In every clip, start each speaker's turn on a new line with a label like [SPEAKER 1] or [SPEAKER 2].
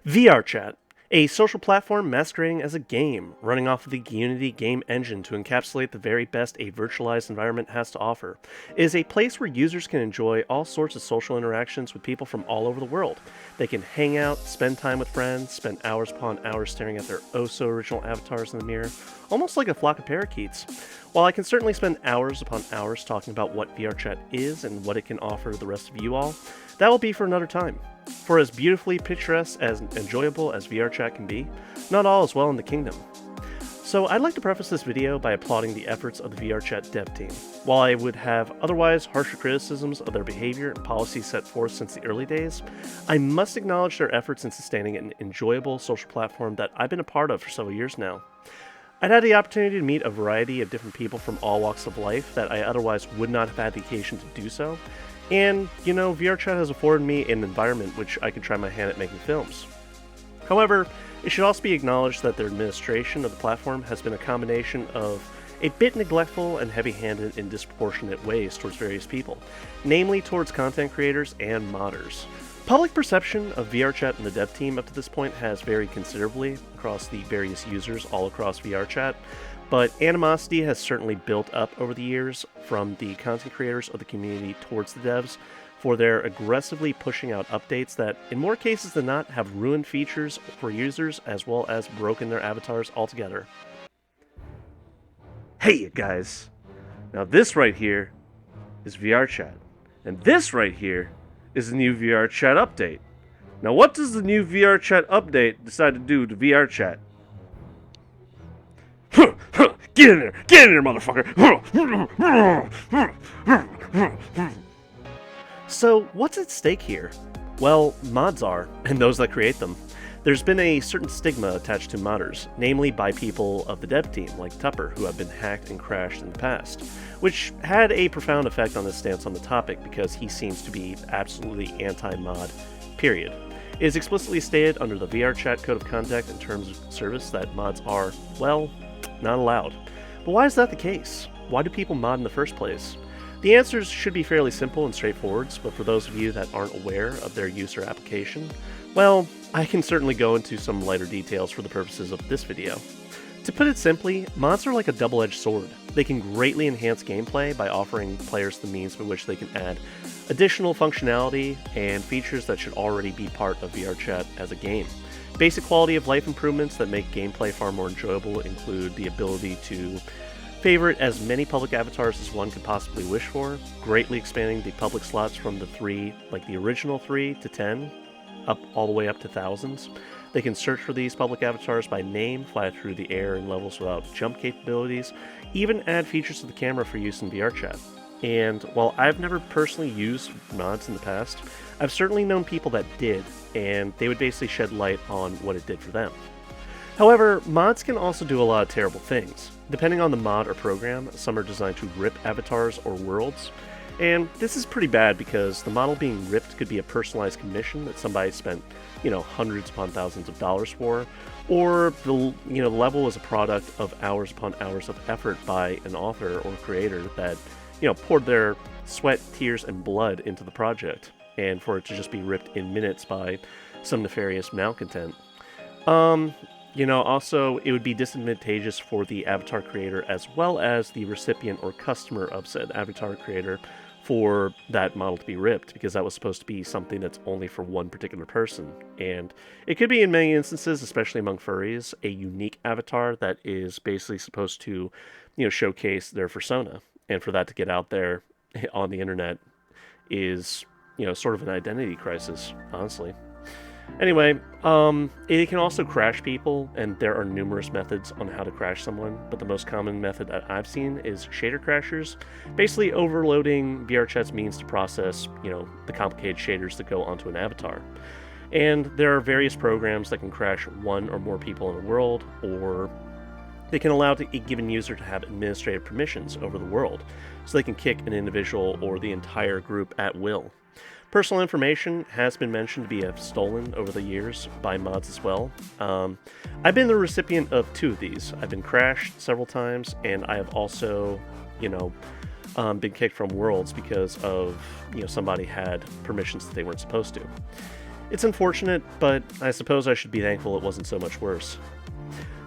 [SPEAKER 1] VRChat, a social platform masquerading as a game, running off of the Unity game engine to encapsulate the very best a virtualized environment has to offer, is a place where users can enjoy all sorts of social interactions with people from all over the world. They can hang out, spend time with friends, spend hours upon hours staring at their oh-so-original avatars in the mirror, almost like a flock of parakeets. While I can certainly spend hours upon hours talking about what VRChat is and what it can offer the rest of you all, that will be for another time. For as beautifully picturesque as enjoyable as VRChat can be, not all is well in the kingdom. So I'd like to preface this video by applauding the efforts of the VRChat Dev Team. While I would have otherwise harsher criticisms of their behavior and policies set forth since the early days, I must acknowledge their efforts in sustaining an enjoyable social platform that I've been a part of for several years now. I'd had the opportunity to meet a variety of different people from all walks of life that I otherwise would not have had the occasion to do so, and, VRChat has afforded me an environment which I can try my hand at making films. However, it should also be acknowledged that their administration of the platform has been a combination of a bit neglectful and heavy-handed in disproportionate ways towards various people, namely towards content creators and modders. Public perception of VRChat and the dev team up to this point has varied considerably across the various users all across VRChat, but animosity has certainly built up over the years from the content creators of the community towards the devs for their aggressively pushing out updates that, in more cases than not, have ruined features for users as well as broken their avatars altogether. Hey, you guys! Now this right here is VRChat, and this right here is the new VRChat update. Now what does the new VRChat update decide to do to VRChat? Get in there, motherfucker! So, what's at stake here? Well, mods are, and those that create them. There's been a certain stigma attached to modders, namely by people of the dev team, like Tupper, who have been hacked and crashed in the past, which had a profound effect on his stance on the topic because he seems to be absolutely anti-mod, period. It is explicitly stated under the VRChat Code of Conduct and Terms of Service that mods are, well, not allowed. But why is that the case? Why do people mod in the first place? The answers should be fairly simple and straightforward, but for those of you that aren't aware of their use or application, well, I can certainly go into some lighter details for the purposes of this video. To put it simply, mods are like a double-edged sword. They can greatly enhance gameplay by offering players the means by which they can add additional functionality and features that should already be part of VRChat as a game. Basic quality of life improvements that make gameplay far more enjoyable include the ability to favorite as many public avatars as one could possibly wish for, greatly expanding the public slots from the original 3 to 10, all the way up to thousands. They can search for these public avatars by name, fly through the air in levels without jump capabilities, even add features to the camera for use in VRChat. And while I've never personally used mods in the past, I've certainly known people that did, and they would basically shed light on what it did for them. However, mods can also do a lot of terrible things. Depending on the mod or program, some are designed to rip avatars or worlds, and this is pretty bad because the model being ripped could be a personalized commission that somebody spent, hundreds upon thousands of dollars for, or the level is a product of hours upon hours of effort by an author or creator that, poured their sweat, tears, and blood into the project, and for it to just be ripped in minutes by some nefarious malcontent. Also, it would be disadvantageous for the avatar creator as well as the recipient or customer of said avatar creator for that model to be ripped, because that was supposed to be something that's only for one particular person. And it could be in many instances, especially among furries, a unique avatar that is basically supposed to, showcase their persona. And for that to get out there on the internet is, sort of an identity crisis, honestly. Anyway, it can also crash people, and there are numerous methods on how to crash someone, but the most common method that I've seen is shader crashers, basically overloading VRChat's means to process, the complicated shaders that go onto an avatar. And there are various programs that can crash one or more people in a world, or they can allow a given user to have administrative permissions over the world, so they can kick an individual or the entire group at will. Personal information has been mentioned to be stolen over the years by mods as well. I've been the recipient of 2 of these. I've been crashed several times, and I have also, been kicked from worlds because of, somebody had permissions that they weren't supposed to. It's unfortunate, but I suppose I should be thankful it wasn't so much worse.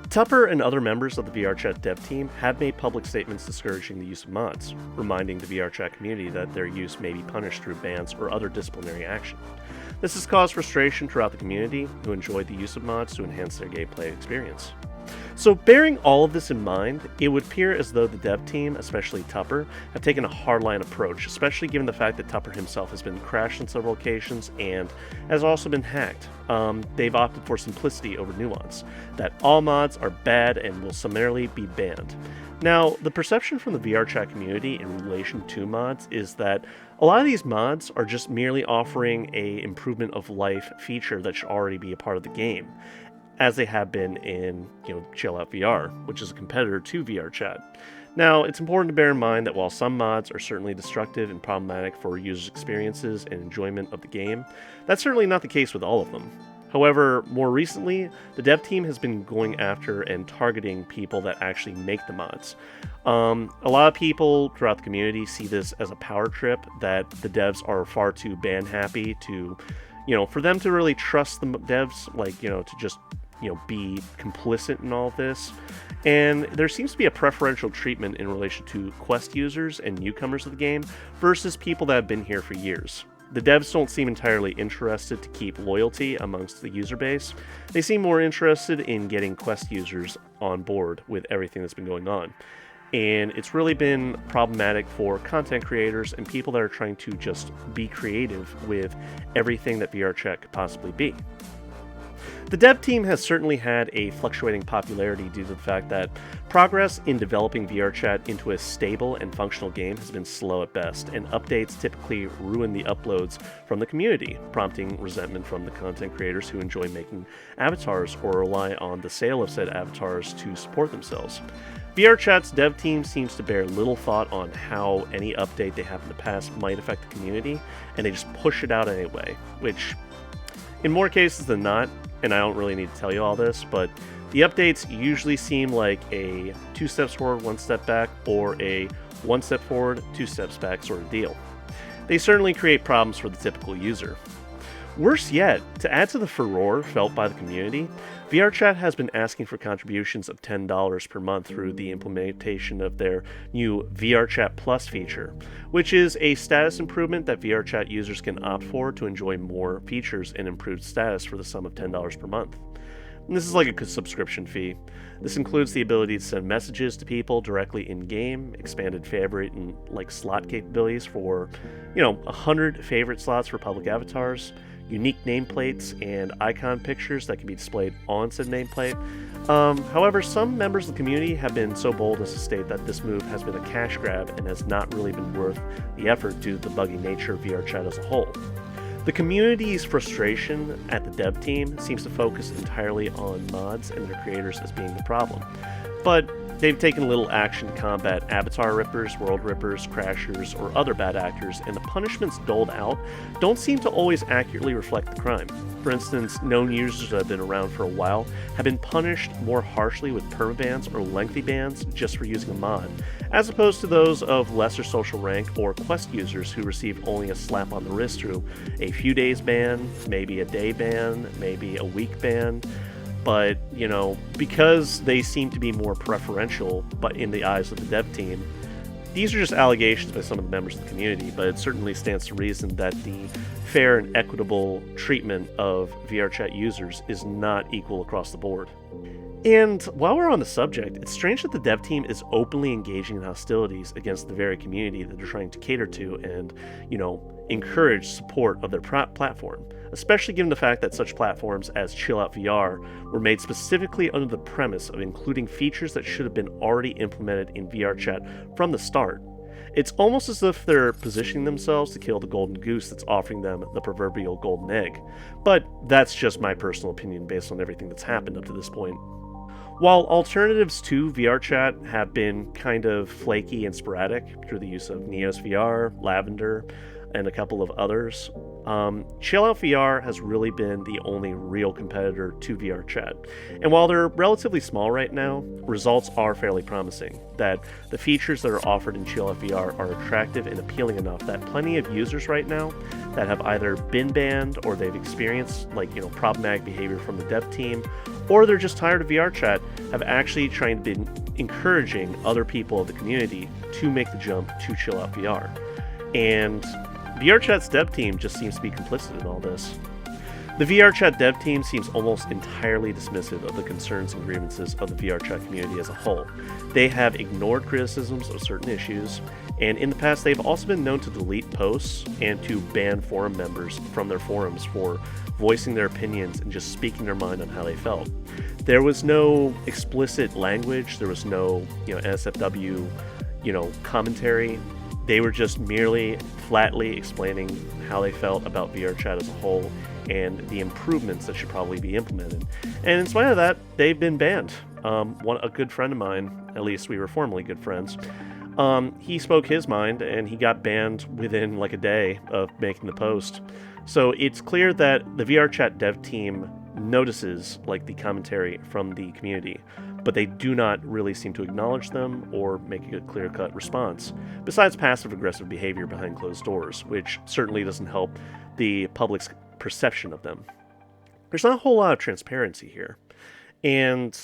[SPEAKER 1] Tupper and other members of the VRChat Dev Team have made public statements discouraging the use of mods, reminding the VRChat community that their use may be punished through bans or other disciplinary action. This has caused frustration throughout the community, who enjoyed the use of mods to enhance their gameplay experience. So bearing all of this in mind, it would appear as though the dev team, especially Tupper, have taken a hardline approach, especially given the fact that Tupper himself has been crashed on several occasions and has also been hacked. They've opted for simplicity over nuance, that all mods are bad and will summarily be banned. Now, the perception from the VRChat community in relation to mods is that a lot of these mods are just merely offering a improvement of life feature that should already be a part of the game, as they have been in, Chillout VR, which is a competitor to VRChat. Now, it's important to bear in mind that while some mods are certainly destructive and problematic for users' experiences and enjoyment of the game, that's certainly not the case with all of them. However, more recently, the dev team has been going after and targeting people that actually make the mods. A lot of people throughout the community see this as a power trip, that the devs are far too ban happy to, for them to really trust the devs, to just be complicit in all of this. And there seems to be a preferential treatment in relation to Quest users and newcomers of the game versus people that have been here for years. The devs don't seem entirely interested to keep loyalty amongst the user base. They seem more interested in getting Quest users on board with everything that's been going on. And it's really been problematic for content creators and people that are trying to just be creative with everything that VRChat could possibly be. The dev team has certainly had a fluctuating popularity due to the fact that progress in developing VRChat into a stable and functional game has been slow at best, and updates typically ruin the uploads from the community, prompting resentment from the content creators who enjoy making avatars or rely on the sale of said avatars to support themselves. VRChat's dev team seems to bear little thought on how any update they have in the past might affect the community, and they just push it out anyway, which, in more cases than not, and I don't really need to tell you all this, but the updates usually seem like a 2 steps forward, 1 step back, or a 1 step forward, 2 steps back sort of deal. They certainly create problems for the typical user. Worse yet, to add to the furore felt by the community, VRChat has been asking for contributions of $10 per month through the implementation of their new VRChat Plus feature, which is a status improvement that VRChat users can opt for to enjoy more features and improved status for the sum of $10 per month. And this is like a subscription fee. This includes the ability to send messages to people directly in-game, expanded favorite and slot capabilities for, 100 favorite slots for public avatars, unique nameplates and icon pictures that can be displayed on said nameplate. However, some members of the community have been so bold as to state that this move has been a cash grab and has not really been worth the effort due to the buggy nature of VRChat as a whole. The community's frustration at the dev team seems to focus entirely on mods and their creators as being the problem, but they've taken little action to combat avatar rippers, world rippers, crashers, or other bad actors, and the punishments doled out don't seem to always accurately reflect the crime. For instance, known users that have been around for a while have been punished more harshly with permabans or lengthy bans just for using a mod, as opposed to those of lesser social rank or Quest users who receive only a slap on the wrist through a few days ban, maybe a day ban, maybe a week ban. But, because they seem to be more preferential, but in the eyes of the dev team, these are just allegations by some of the members of the community, but it certainly stands to reason that the fair and equitable treatment of VRChat users is not equal across the board. And while we're on the subject, it's strange that the dev team is openly engaging in hostilities against the very community that they're trying to cater to and, encourage support of their platform, especially given the fact that such platforms as Chillout VR were made specifically under the premise of including features that should have been already implemented in VRChat from the start. It's almost as if they're positioning themselves to kill the golden goose that's offering them the proverbial golden egg, but that's just my personal opinion based on everything that's happened up to this point. While alternatives to VRChat have been kind of flaky and sporadic through the use of NeosVR, Lavender, and a couple of others, Chillout VR has really been the only real competitor to VRChat. And while they're relatively small right now, results are fairly promising, that the features that are offered in Chillout VR are attractive and appealing enough that plenty of users right now that have either been banned or they've experienced problematic behavior from the dev team, or they're just tired of VRChat, have actually tried to be encouraging other people of the community to make the jump to Chillout VR. And VRChat's dev team just seems to be complicit in all this. The VRChat dev team seems almost entirely dismissive of the concerns and grievances of the VRChat community as a whole. They have ignored criticisms of certain issues, and in the past they've also been known to delete posts and to ban forum members from their forums for voicing their opinions and just speaking their mind on how they felt. There was no explicit language, there was no NSFW commentary. They were just merely flatly explaining how they felt about VRChat as a whole and the improvements that should probably be implemented. And in spite of that, they've been banned. A good friend of mine, at least we were formerly good friends, he spoke his mind and he got banned within like a day of making the post. So it's clear that the VRChat dev team notices the commentary from the community, but they do not really seem to acknowledge them or make a clear-cut response, besides passive-aggressive behavior behind closed doors, which certainly doesn't help the public's perception of them. There's not a whole lot of transparency here. And,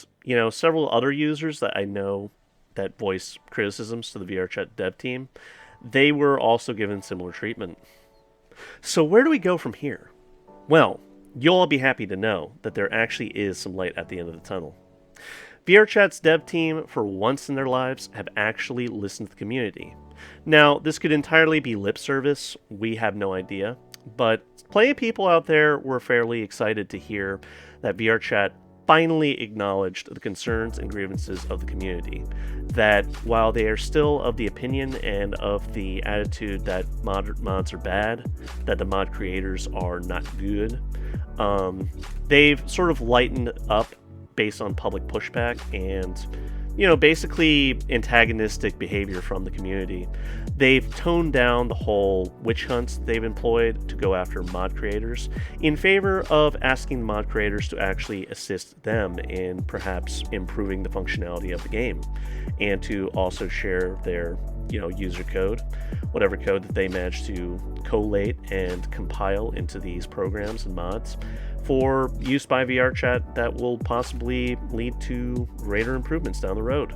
[SPEAKER 1] several other users that I know that voice criticisms to the VRChat dev team, they were also given similar treatment. So where do we go from here? Well, you'll all be happy to know that there actually is some light at the end of the tunnel. VRChat's dev team, for once in their lives, have actually listened to the community. Now, this could entirely be lip service, we have no idea, but plenty of people out there were fairly excited to hear that VRChat finally acknowledged the concerns and grievances of the community. That while they are still of the opinion and of the attitude that mods are bad, that the mod creators are not good, they've sort of lightened up based on public pushback and, basically antagonistic behavior from the community. They've toned down the whole witch hunts they've employed to go after mod creators in favor of asking mod creators to actually assist them in perhaps improving the functionality of the game and to also share their, user code, whatever code that they manage to collate and compile into these programs and mods for use by VRChat that will possibly lead to greater improvements down the road.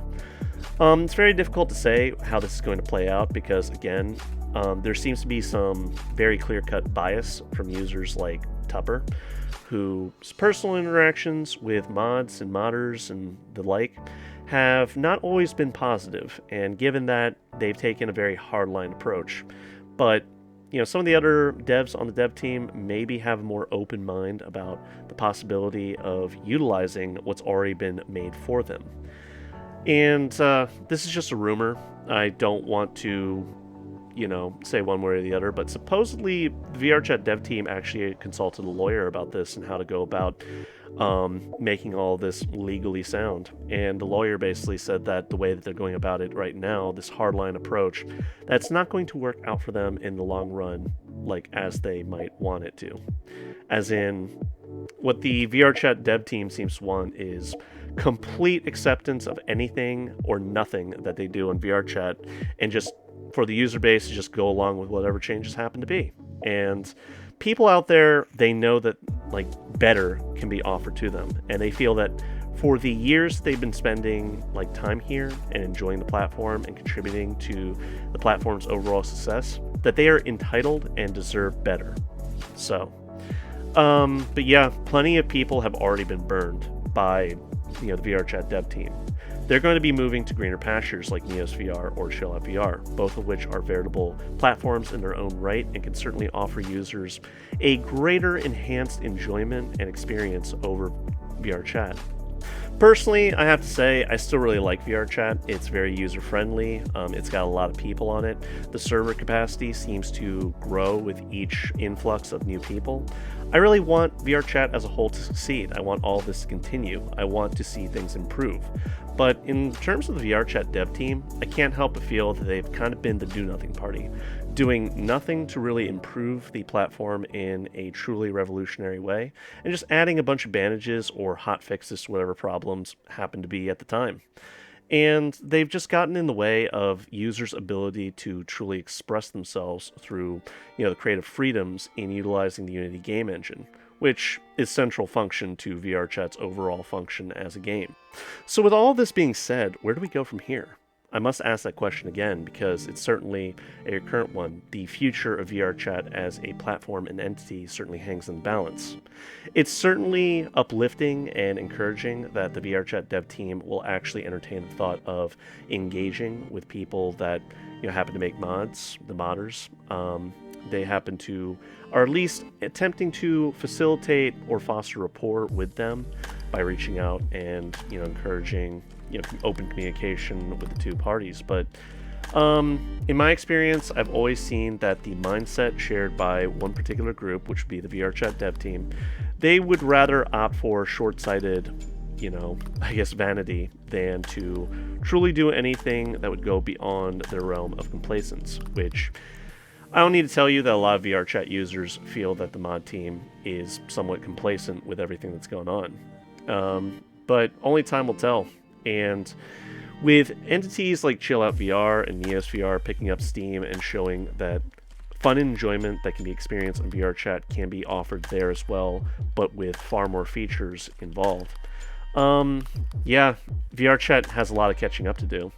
[SPEAKER 1] It's very difficult to say how this is going to play out because, again, there seems to be some very clear-cut bias from users like Tupper, whose personal interactions with mods and modders and the like have not always been positive, and given that, they've taken a very hardline approach. But some of the other devs on the dev team maybe have a more open mind about the possibility of utilizing what's already been made for them. And this is just a rumor. I don't want to, say one way or the other, but supposedly the VRChat dev team actually consulted a lawyer about this and how to go about making all this legally sound. And the lawyer basically said that the way that they're going about it right now, this hardline approach, that's not going to work out for them in the long run, as they might want it to. As in, what the VRChat dev team seems to want is complete acceptance of anything or nothing that they do on VRChat, and just for the user base to just go along with whatever changes happen to be. And people out there, they know that better can be offered to them, and they feel that for the years they've been spending time here and enjoying the platform and contributing to the platform's overall success, that they are entitled and deserve better. So but yeah, plenty of people have already been burned by the VRChat dev team. They're going to be moving to greener pastures like NeosVR or Chillout VR, both of which are veritable platforms in their own right and can certainly offer users a greater enhanced enjoyment and experience over VRChat. Personally, I have to say, I still really like VRChat. It's very user-friendly. It's got a lot of people on it. The server capacity seems to grow with each influx of new people. I really want VRChat as a whole to succeed. I want all this to continue. I want to see things improve. But in terms of the VRChat dev team, I can't help but feel that they've kind of been the do-nothing party. doing nothing to really improve the platform in a truly revolutionary way, and just adding a bunch of bandages or hot fixes to whatever problems happen to be at the time. And they've just gotten in the way of users' ability to truly express themselves through, the creative freedoms in utilizing the Unity game engine, which is central function to VRChat's overall function as a game. So with all this being said, where do we go from here? I must ask that question again because it's certainly a current one. The future of VRChat as a platform and entity certainly hangs in the balance. It's certainly uplifting and encouraging that the VRChat Dev Team will actually entertain the thought of engaging with people that happen to make mods, the modders. They happen to, or at least attempting to facilitate or foster rapport with them by reaching out and encouraging open communication with the two parties. But in my experience, I've always seen that the mindset shared by one particular group, which would be the VRChat Dev Team, they would rather opt for short-sighted, vanity than to truly do anything that would go beyond their realm of complacence, which I don't need to tell you that a lot of VRChat users feel that the mod team is somewhat complacent with everything that's going on. But only time will tell. And with entities like Chillout VR and NeosVR picking up steam and showing that fun and enjoyment that can be experienced on VRChat can be offered there as well, but with far more features involved. VRChat has a lot of catching up to do.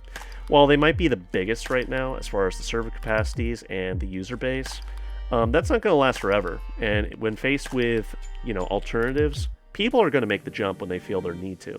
[SPEAKER 1] While they might be the biggest right now as far as the server capacities and the user base, that's not going to last forever. And when faced with, alternatives, people are going to make the jump when they feel their need to.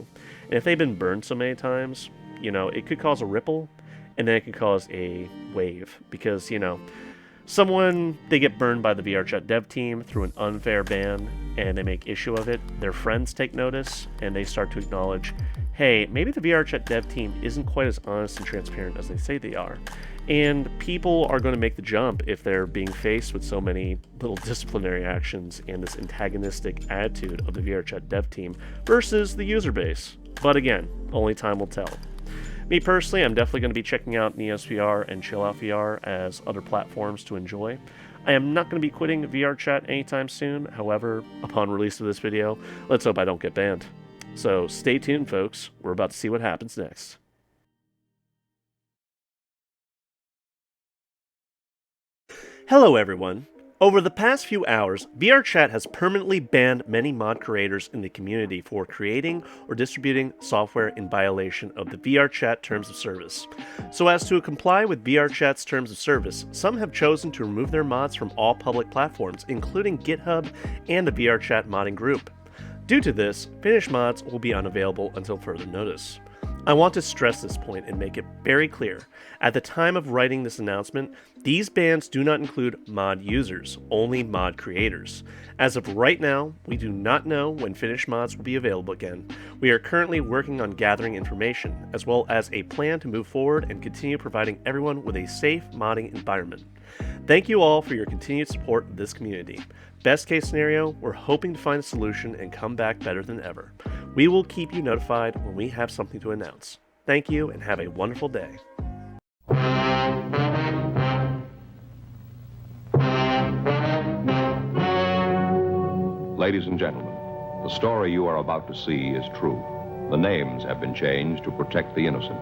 [SPEAKER 1] And if they've been burned so many times, it could cause a ripple, and then it could cause a wave. Because, they get burned by the VRChat dev team through an unfair ban, and they make issue of it. Their friends take notice, and they start to acknowledge, hey, maybe the VRChat dev team isn't quite as honest and transparent as they say they are. And people are going to make the jump if they're being faced with so many little disciplinary actions and this antagonistic attitude of the VRChat dev team versus the user base. But again, only time will tell. Me personally, I'm definitely going to be checking out NeosVR and Chillout VR as other platforms to enjoy. I am not going to be quitting VRChat anytime soon. However, upon release of this video, let's hope I don't get banned. So stay tuned, folks. We're about to see what happens next. Hello, everyone. Over the past few hours, VRChat has permanently banned many mod creators in the community for creating or distributing software in violation of the VRChat Terms of Service. So as to comply with VRChat's Terms of Service, some have chosen to remove their mods from all public platforms, including GitHub and the VRChat modding group. Due to this, finished mods will be unavailable until further notice. I want to stress this point and make it very clear. At the time of writing this announcement, these bans do not include mod users, only mod creators. As of right now, we do not know when finished mods will be available again. We are currently working on gathering information, as well as a plan to move forward and continue providing everyone with a safe modding environment. Thank you all for your continued support of this community. Best case scenario, we're hoping to find a solution and come back better than ever. We will keep you notified when we have something to announce. Thank you and have a wonderful day.
[SPEAKER 2] Ladies and gentlemen, the story you are about to see is true. The names have been changed to protect the innocent.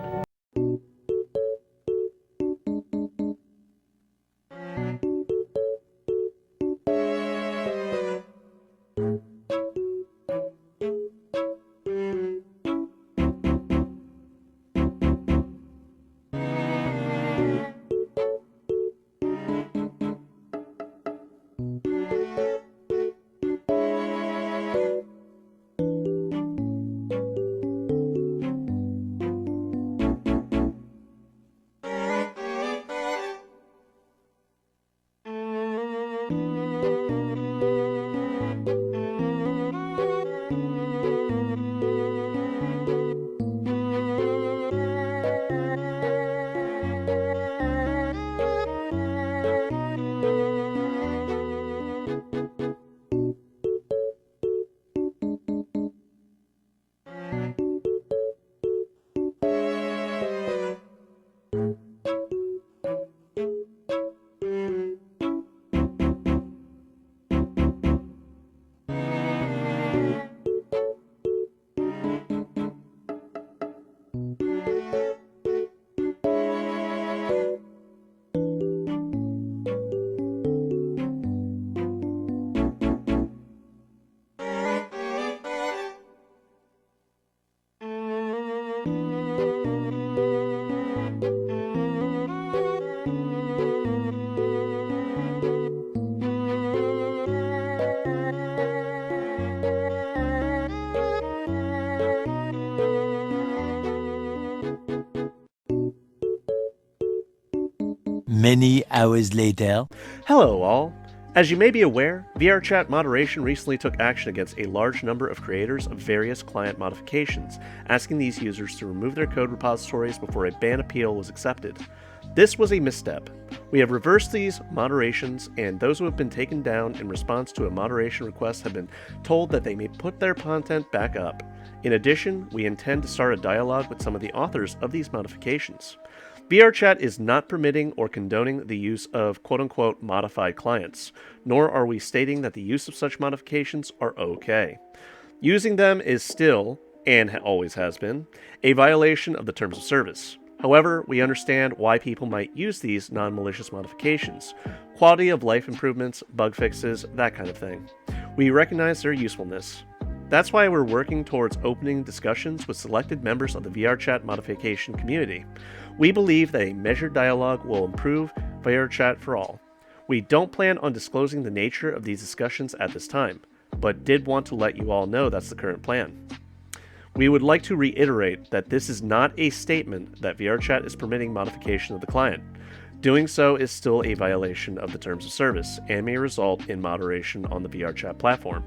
[SPEAKER 3] Many hours later.
[SPEAKER 1] Hello all! As you may be aware, VRChat Moderation recently took action against a large number of creators of various client modifications, asking these users to remove their code repositories before a ban appeal was accepted. This was a misstep. We have reversed these moderations, and those who have been taken down in response to a moderation request have been told that they may put their content back up. In addition, we intend to start a dialogue with some of the authors of these modifications. VRChat is not permitting or condoning the use of quote-unquote modified clients, nor are we stating that the use of such modifications are okay. Using them is still, and always has been, a violation of the terms of service. However, we understand why people might use these non-malicious modifications, quality of life improvements, bug fixes, that kind of thing. We recognize their usefulness. That's why we're working towards opening discussions with selected members of the VRChat modification community. We believe that a measured dialogue will improve VRChat for all. We don't plan on disclosing the nature of these discussions at this time, but did want to let you all know that's the current plan. We would like to reiterate that this is not a statement that VRChat is permitting modification of the client. Doing so is still a violation of the terms of service and may result in moderation on the VRChat platform.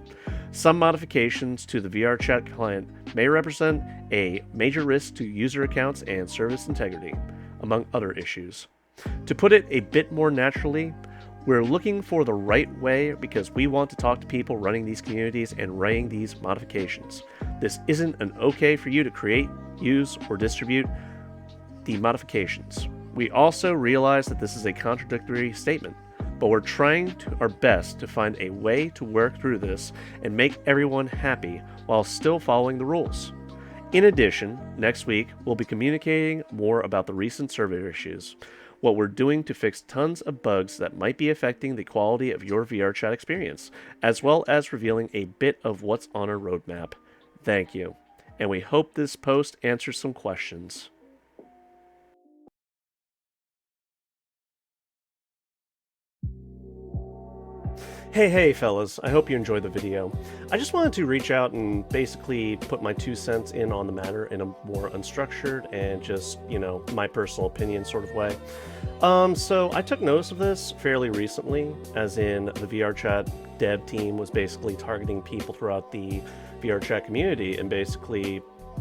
[SPEAKER 1] Some modifications to the VRChat client may represent a major risk to user accounts and service integrity, among other issues. To put it a bit more naturally, we're looking for the right way because we want to talk to people running these communities and writing these modifications. This isn't an okay for you to create, use, or distribute the modifications. We also realize that this is a contradictory statement, but we're trying our best to find a way to work through this and make everyone happy while still following the rules. In addition, next week we'll be communicating more about the recent server issues, what we're doing to fix tons of bugs that might be affecting the quality of your VRChat experience, as well as revealing a bit of what's on our roadmap. Thank you, and we hope this post answers some questions. Hey fellas, I hope you enjoyed the video. I just wanted to reach out and basically put my 2 cents in on the matter in a more unstructured and just, my personal opinion sort of way. So I took notice of this fairly recently, as in the VRChat Dev Team was basically targeting people throughout the VRChat community, and basically,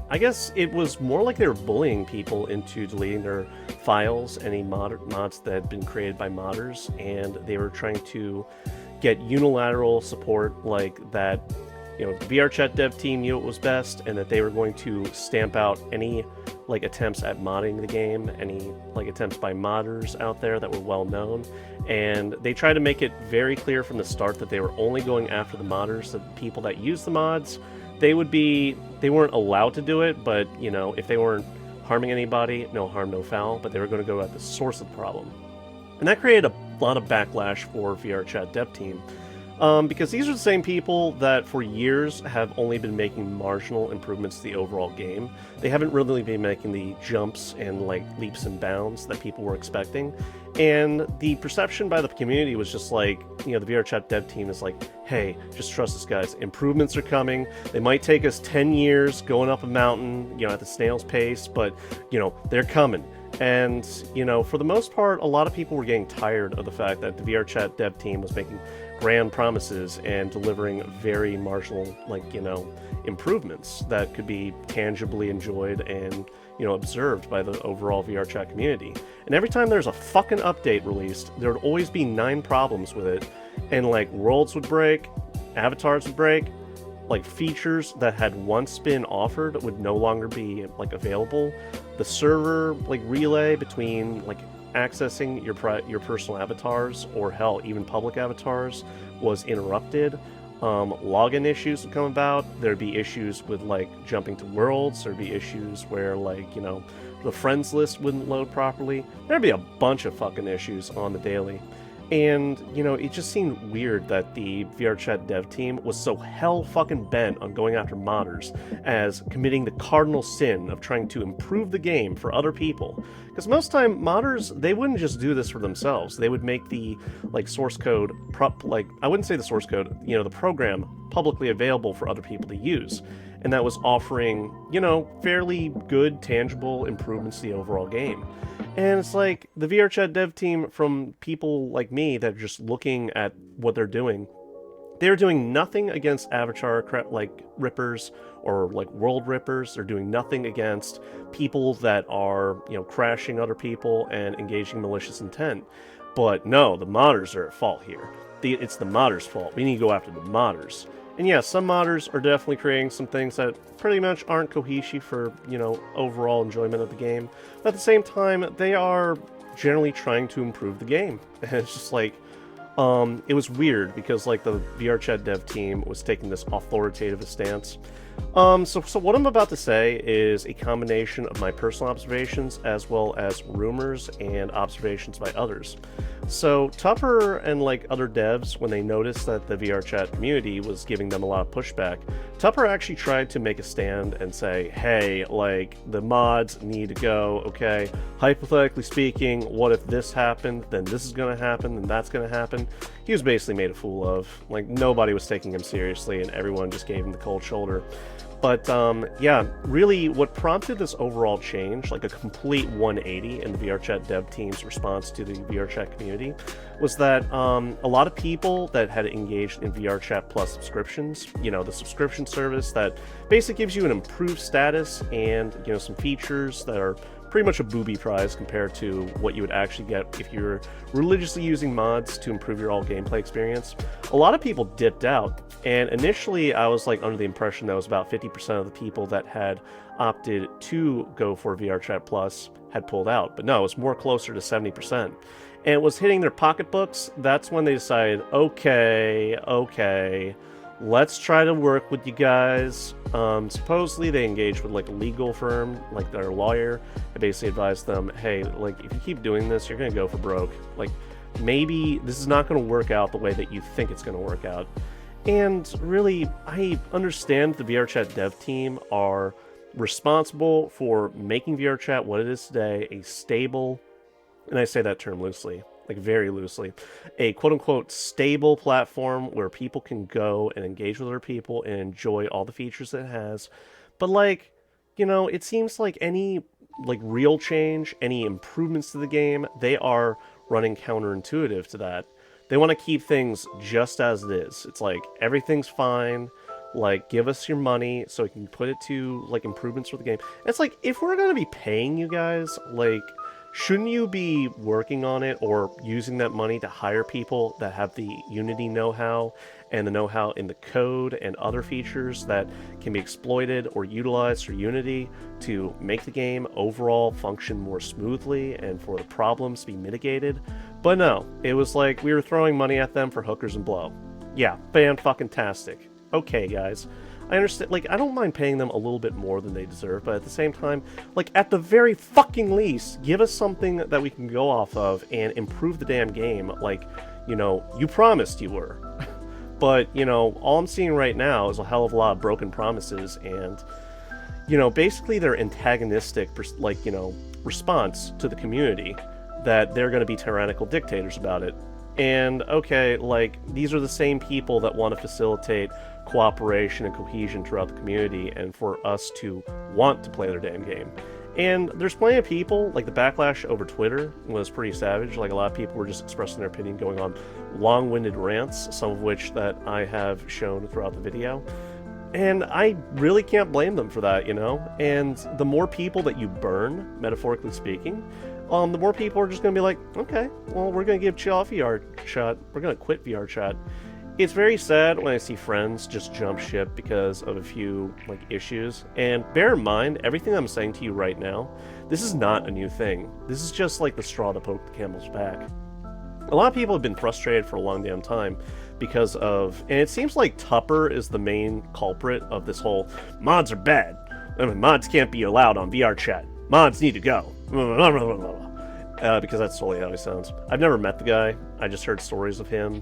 [SPEAKER 1] I guess it was more like they were bullying people into deleting their files, any mods that had been created by modders, and they were trying to get unilateral support like that, the VRChat Dev Team knew it was best, and that they were going to stamp out any attempts at modding the game, any attempts by modders out there that were well known, and they tried to make it very clear from the start that they were only going after the modders, the people that use the mods. They weren't allowed to do it, but if they weren't harming anybody, no harm, no foul, but they were going to go at the source of the problem. And that created a lot of backlash for VRChat Dev Team, because these are the same people that for years have only been making marginal improvements to the overall game. They haven't really been making the jumps and leaps and bounds that people were expecting, and the perception by the community was just the VRChat Dev Team is hey, just trust us guys, improvements are coming. They might take us 10 years going up a mountain, at the snail's pace, but they're coming. And, for the most part, a lot of people were getting tired of the fact that the VRChat Dev Team was making grand promises and delivering very marginal, improvements that could be tangibly enjoyed and, observed by the overall VRChat community. And every time there's a fucking update released, there would always be 9 problems with it, and, worlds would break, avatars would break, features that had once been offered would no longer be available. The server relay between accessing your personal avatars, or hell, even public avatars, was interrupted. Login issues would come about. There'd be issues with jumping to worlds. There'd be issues where the friends list wouldn't load properly. There'd be a bunch of fucking issues on the daily. And, it just seemed weird that the VRChat Dev Team was so hell fucking bent on going after modders as committing the cardinal sin of trying to improve the game for other people. Because most time, modders, they wouldn't just do this for themselves. They would make the, source code, I wouldn't say the source code, the program publicly available for other people to use. And that was offering, fairly good, tangible improvements to the overall game. And it's like, the VRChat Dev Team, from people like me that are just looking at what they're doing nothing against avatar rippers or world rippers. They're doing nothing against people that are, crashing other people and engaging malicious intent. But no, the modders are at fault here. It's the modders' fault. We need to go after the modders. And yeah, some modders are definitely creating some things that pretty much aren't cohesive for, overall enjoyment of the game. But at the same time, they are generally trying to improve the game. And it's just it was weird because the VRChat Dev Team was taking this authoritative stance. So what I'm about to say is a combination of my personal observations as well as rumors and observations by others. So Tupper and other devs, when they noticed that the VRChat community was giving them a lot of pushback, Tupper actually tried to make a stand and say, hey, the mods need to go, okay? Hypothetically speaking, what if this happened, then this is going to happen, then that's going to happen. He was basically made a fool of. Nobody was taking him seriously, and everyone just gave him the cold shoulder. But yeah, really what prompted this overall change, a complete 180 in the VRChat Dev Team's response to the VRChat community, was that a lot of people that had engaged in VRChat Plus subscriptions, the subscription service that basically gives you an improved status and, some features that are pretty much a booby prize compared to what you would actually get if you're religiously using mods to improve your all gameplay experience. A lot of people dipped out, and initially I was under the impression that it was about 50% of the people that had opted to go for VRChat Plus had pulled out, but no, it was more closer to 70%. And it was hitting their pocketbooks. That's when they decided, okay, let's try to work with you guys. Supposedly they engaged with a legal firm, their lawyer, and basically advised them, hey, if you keep doing this, you're gonna go for broke. Maybe this is not gonna work out the way that you think it's gonna work out. And really, I understand the VRChat Dev Team are responsible for making VRChat what it is today, a stable, and I say that term loosely, very loosely, a quote-unquote stable platform where people can go and engage with other people and enjoy all the features that it has. But it seems any real change, any improvements to the game, they are running counterintuitive to that. They want to keep things just as it is. It's everything's fine, give us your money so we can put it to improvements for the game. It's if we're going to be paying you guys, shouldn't you be working on it or using that money to hire people that have the Unity know-how and the know-how in the code and other features that can be exploited or utilized for Unity to make the game overall function more smoothly and for the problems to be mitigated? But no, it was we were throwing money at them for hookers and blow. Yeah, fan-fucking-tastic. Okay, guys. I understand, I don't mind paying them a little bit more than they deserve, but at the same time, at the very fucking least, give us something that we can go off of and improve the damn game, you promised you were. But, all I'm seeing right now is a hell of a lot of broken promises, and, basically their antagonistic, response to the community, that they're going to be tyrannical dictators about it. And, okay, these are the same people that want to facilitate cooperation and cohesion throughout the community and for us to want to play their damn game. And there's plenty of people, the backlash over Twitter was pretty savage. A lot of people were just expressing their opinion, going on long-winded rants, some of which that I have shown throughout the video. And I really can't blame them for that, And the more people that you burn, metaphorically speaking, the more people are just going to be okay, well, we're going to give Chillout VR a shot. We're going to quit VRChat. It's very sad when I see friends just jump ship because of a few issues. And bear in mind, everything I'm saying to you right now, this is not a new thing. This is just the straw that poked the camel's back. A lot of people have been frustrated for a long damn time because of, and it seems Tupper is the main culprit of this whole mods are bad. Mods can't be allowed on VRChat. Mods need to go. because that's totally how he sounds. I've never met the guy. I just heard stories of him.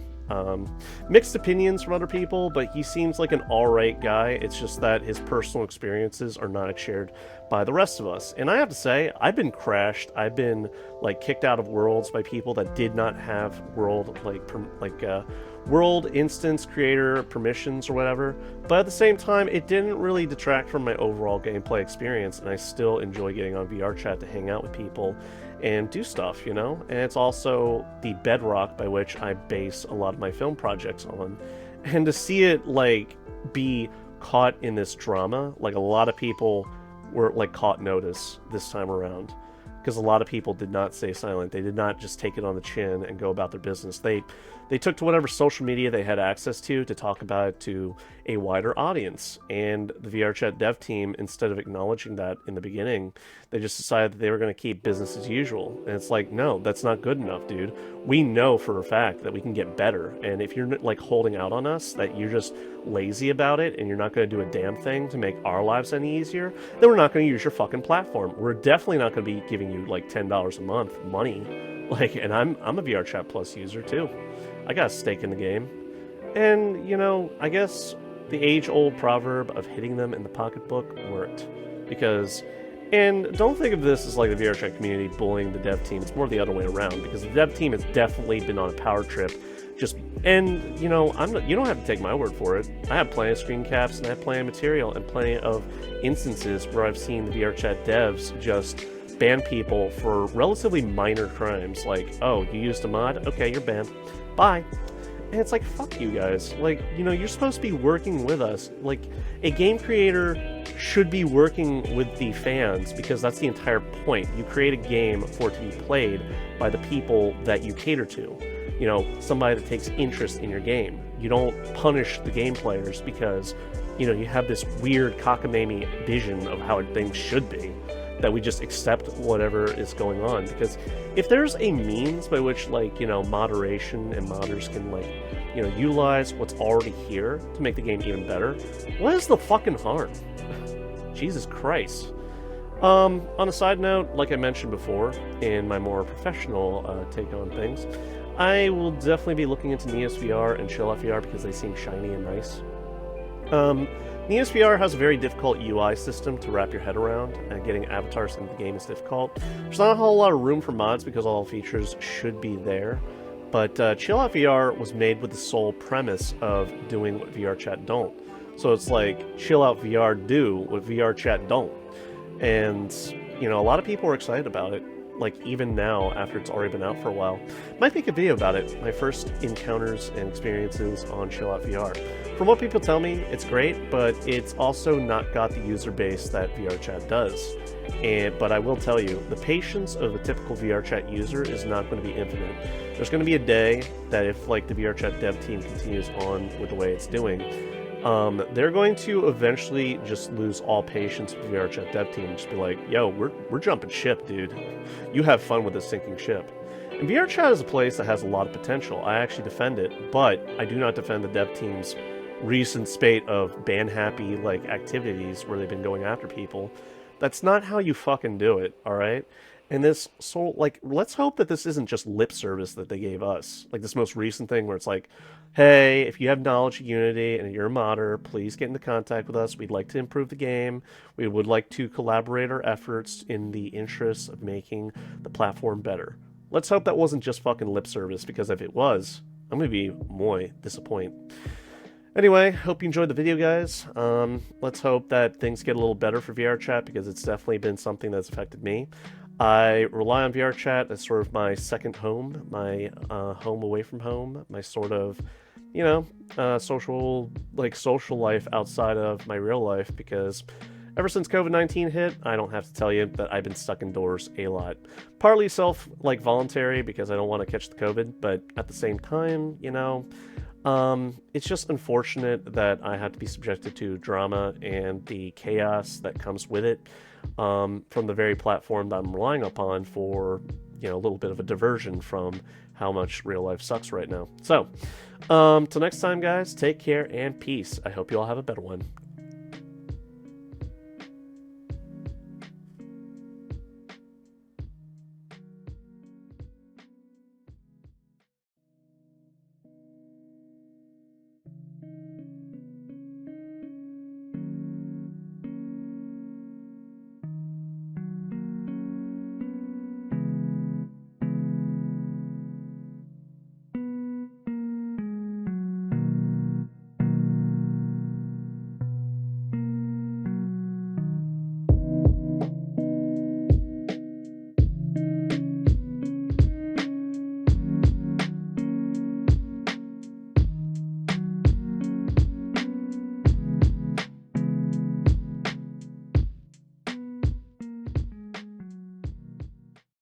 [SPEAKER 1] Mixed opinions from other people, but he seems like an alright guy. It's just that his personal experiences are not shared by the rest of us. And I have to say, I've been crashed. I've been like kicked out of worlds by people that did not have world world instance creator permissions or whatever. But at the same time, it didn't really detract from my overall gameplay experience, and I still enjoy getting on VRChat to hang out with people and do stuff, you know? And it's also the bedrock by which I base a lot of my film projects on. And to see it, like, be caught in this drama, like, a lot of people were, like, caught notice this time around. Because a lot of people did not stay silent. They did not just take it on the chin and go about their business. They took to whatever social media they had access to talk about it to a wider audience. And the VRChat Dev Team, instead of acknowledging that in the beginning, they just decided that they were going to keep business as usual. And it's like, no, that's not good enough, dude. We know for a fact that we can get better. And if you're like holding out on us, that you're just lazy about it and you're not going to do a damn thing to make our lives any easier, then we're not going to use your fucking platform. We're definitely not going to be giving you like $10 a month money. Like, and I'm a VRChat Plus user too. I got a stake in the game. And, you know, I guess the age-old proverb of hitting them in the pocketbook worked. Because, and don't think of this as like the VRChat community bullying the dev team. It's more the other way around, because the dev team has definitely been on a power trip. And, you know, you don't have to take my word for it. I have plenty of screen caps, and I have plenty of material, and plenty of instances where I've seen the VRChat devs just ban people for relatively minor crimes. Like, oh, you used a mod? Okay, you're banned. Bye. And it's like, fuck you guys. Like, you know, you're supposed to be working with us. Like, a game creator should be working with the fans, because that's the entire point. You create a game for it to be played by the people that you cater to. You know, somebody that takes interest in your game. You don't punish the game players because, you know, you have this weird cockamamie vision of how things should be, that we just accept whatever is going on. Because if there's a means by which, like, you know, moderation and modders can, like, you know, utilize what's already here to make the game even better, what is the fucking harm? Jesus Christ. On a side note, like I mentioned before, in my more professional take on things, I will definitely be looking into NeosVR and Chillout VR because they seem shiny and nice. NeosVR has a very difficult UI system to wrap your head around, and getting avatars into the game is difficult. There's not a whole lot of room for mods because all features should be there, but Chillout VR was made with the sole premise of doing what VRChat don't. So it's like, Chillout VR do what VRChat don't. And, you know, a lot of people are excited about it. Like, even now, after it's already been out for a while. Might make a video about it, my first encounters and experiences on Chillout VR. From what people tell me, it's great, but it's also not got the user base that VRChat does. But I will tell you, the patience of a typical VRChat user is not going to be infinite. There's going to be a day that if, like, the VRChat dev team continues on with the way it's doing, they're going to eventually just lose all patience with the VRChat dev team and just be like, yo, we're jumping ship, dude. You have fun with this sinking ship. And VRChat is a place that has a lot of potential. I actually defend it, but I do not defend the dev team's recent spate of ban-happy, like, activities where they've been going after people. That's not how you fucking do it, alright? And this, so, like, let's hope that this isn't just lip service that they gave us. Like, this most recent thing where it's like, hey, if you have knowledge of Unity and you're a modder, please get into contact with us. We'd like to improve the game. We would like to collaborate our efforts in the interests of making the platform better. Let's hope that wasn't just fucking lip service, because if it was, I'm going to be muy disappointed. Anyway, hope you enjoyed the video, guys. Let's hope that things get a little better for VRChat, because it's definitely been something that's affected me. I rely on VRChat as sort of my second home, my home away from home, my sort of, you know, social life outside of my real life, because ever since COVID-19 hit, I don't have to tell you that I've been stuck indoors a lot. Partly voluntary, because I don't want to catch the COVID, but at the same time, you know, it's just unfortunate that I have to be subjected to drama and the chaos that comes with it, from the very platform that I'm relying upon for, you know, a little bit of a diversion from how much real life sucks right now. So, till next time, guys, take care and peace. I hope you all have a better one.